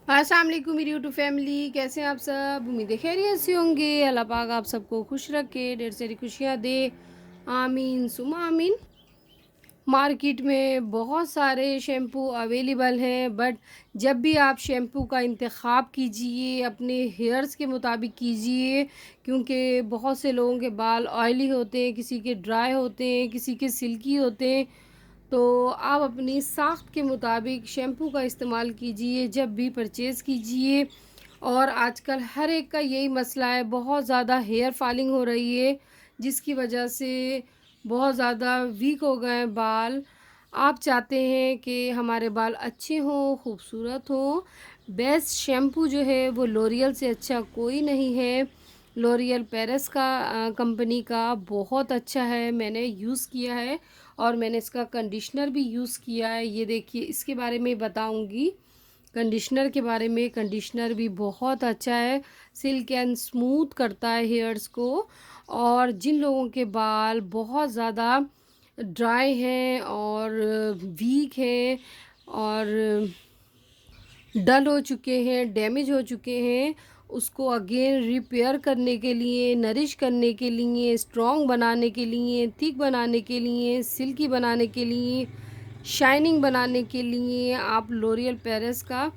अस्सलाम वालेकुम मेरी यूट्यूब फैमिली, कैसे हैं आप सब? उम्मीद है खैरियत से होंगे। अल्लाह पाक आप सबको खुश रखे, ढेर सारी खुशियाँ दे। आमीन सुमा आमीन। मार्केट में बहुत सारे शैम्पू अवेलेबल हैं, बट जब भी आप शैम्पू का इंतख़ाब कीजिए अपने हेयर्स के मुताबिक कीजिए, क्योंकि बहुत से लोगों के बाल ऑयली होते हैं, किसी के ड्राई होते हैं, किसी के सिल्की होते हैं। तो आप अपनी साख्त के मुताबिक शैम्पू का इस्तेमाल कीजिए जब भी परचेज़ कीजिए। और आजकल हर एक का यही मसला है, बहुत ज़्यादा हेयर फॉलिंग हो रही है, जिसकी वजह से बहुत ज़्यादा वीक हो गए हैं बाल। आप चाहते हैं कि हमारे बाल अच्छे हों, खूबसूरत हों, बेस्ट शैम्पू जो है वो लॉरियल से अच्छा कोई नहीं है। लॉरियल पेरिस का कंपनी का बहुत अच्छा है, मैंने यूज़ किया है और मैंने इसका कंडीशनर भी यूज़ किया है। ये देखिए, इसके बारे में बताऊंगी, कंडीशनर के बारे में। कंडीशनर भी बहुत अच्छा है, सिल्क एंड स्मूथ करता है हेयर्स को। और जिन लोगों के बाल बहुत ज़्यादा ड्राई हैं और वीक हैं और डल हो चुके हैं, डैमेज हो चुके हैं, उसको अगेन रिपेयर करने के लिए, नरिश करने के लिए, स्ट्रॉन्ग बनाने के लिए, थिक बनाने के लिए, सिल्की बनाने के लिए, शाइनिंग बनाने के लिए आप लॉरियल पेरिस का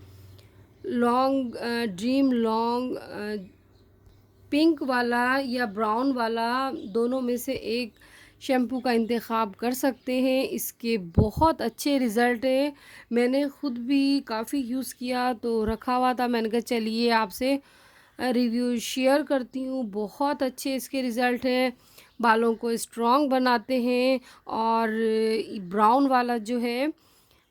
लॉन्ग ड्रीम लॉन्ग पिंक वाला या ब्राउन वाला, दोनों में से एक शैम्पू का इंतख़ाब कर सकते हैं। इसके बहुत अच्छे रिज़ल्ट हैं, मैंने ख़ुद भी काफ़ी यूज़ किया तो रखा हुआ था, मैंने कहा चलिए आपसे रिव्यू शेयर करती हूँ। बहुत अच्छे इसके रिज़ल्ट हैं, बालों को स्ट्रॉन्ग बनाते हैं। और ब्राउन वाला जो है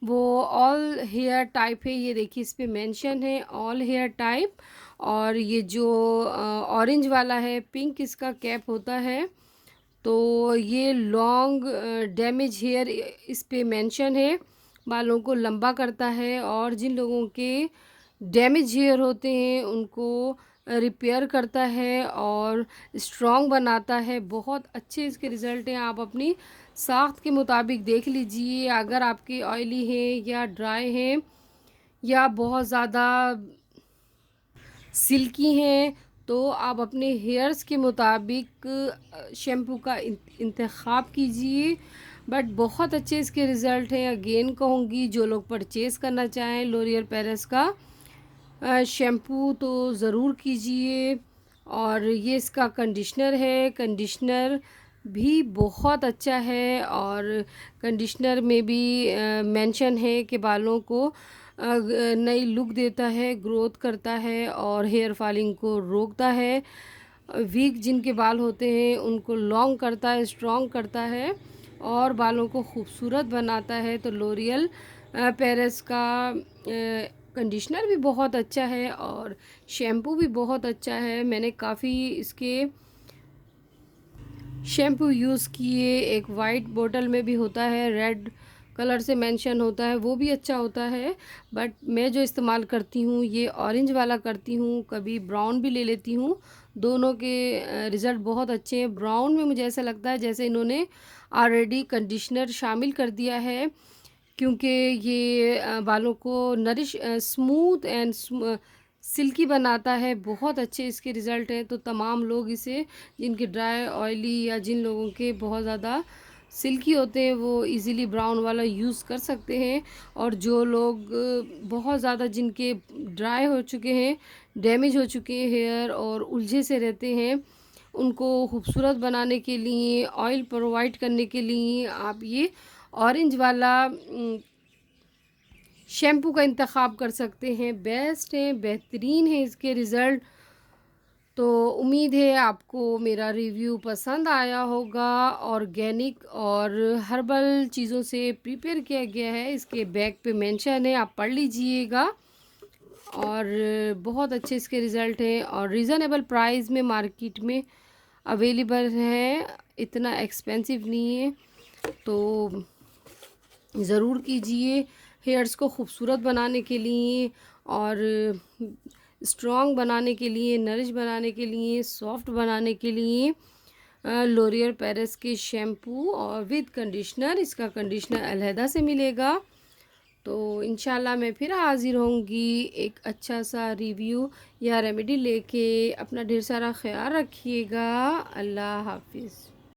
वो ऑल हेयर टाइप है, ये देखिए इस पे मेंशन है ऑल हेयर टाइप। और ये जो ऑरेंज वाला है, पिंक इसका कैप होता है, तो ये लॉन्ग डैमेज हेयर इस पे मेंशन है, बालों को लंबा करता है। और जिन लोगों के डैमेज हेयर होते हैं उनको रिपेयर करता है और स्ट्रॉन्ग बनाता है। बहुत अच्छे इसके रिज़ल्ट हैं, आप अपनी साख्त के मुताबिक देख लीजिए। अगर आपके ऑयली हैं या ड्राई हैं या बहुत ज़्यादा सिल्की हैं, तो आप अपने हेयर्स के मुताबिक शैम्पू का इंतख़ाब कीजिए। बट बहुत अच्छे इसके रिज़ल्ट हैं। अगेन कहूँगी, जो लोग परचेज़ करना चाहें लॉरियल पेरिस का शैम्पू तो ज़रूर कीजिए। और ये इसका कंडीशनर है, कंडीशनर भी बहुत अच्छा है। और कंडीशनर में भी मेंशन है कि बालों को नई लुक देता है, ग्रोथ करता है और हेयर फॉलिंग को रोकता है। वीक जिनके बाल होते हैं उनको लॉन्ग करता है, स्ट्रॉन्ग करता है और बालों को खूबसूरत बनाता है। तो लॉरियल पेरिस का कंडीशनर भी बहुत अच्छा है और शैम्पू भी बहुत अच्छा है। मैंने काफ़ी इसके शैम्पू यूज़ किए, एक वाइट बोतल में भी होता है, रेड कलर से मेंशन होता है, वो भी अच्छा होता है। बट मैं जो इस्तेमाल करती हूँ ये ऑरेंज वाला करती हूँ, कभी ब्राउन भी ले लेती हूँ। दोनों के रिज़ल्ट बहुत अच्छे हैं। ब्राउन में मुझे ऐसा लगता है जैसे इन्होंने ऑलरेडी कंडीशनर शामिल कर दिया है, क्योंकि ये बालों को नरिश स्मूथ एंड सिल्की बनाता है। बहुत अच्छे इसके रिज़ल्ट हैं। तो तमाम लोग इसे, जिनके ड्राई ऑयली या जिन लोगों के बहुत ज़्यादा सिल्की होते हैं, वो इजीली ब्राउन वाला यूज़ कर सकते हैं। और जो लोग बहुत ज़्यादा जिनके ड्राई हो चुके हैं, डैमेज हो चुके हैं हेयर और उलझे से रहते हैं, उनको खूबसूरत बनाने के लिए, ऑयल प्रोवाइड करने के लिए आप ये ऑरेंज वाला शैम्पू का इंतख़ाब कर सकते हैं। बेस्ट है, बेहतरीन है इसके रिज़ल्ट। तो उम्मीद है आपको मेरा रिव्यू पसंद आया होगा। ऑर्गेनिक और हर्बल चीज़ों से प्रिपेयर किया गया है, इसके बैक पे मेंशन है, आप पढ़ लीजिएगा। और बहुत अच्छे इसके रिज़ल्ट हैं और रीज़नेबल प्राइस में मार्केट में अवेलेबल है, इतना एक्सपेंसिव नहीं है। तो ज़रूर कीजिए, हेयर्स को खूबसूरत बनाने के लिए और स्ट्रॉन्ग बनाने के लिए, नरिश बनाने के लिए, सॉफ्ट बनाने के लिए लॉरियल पेरिस के शैम्पू और विद कंडीशनर। इसका कंडीशनर अलहदा से मिलेगा। तो इंशाल्लाह मैं फिर हाज़िर होंगी एक अच्छा सा रिव्यू या रेमेडी लेके। अपना ढेर सारा ख़्याल रखिएगा। अल्लाह हाफ़िज़।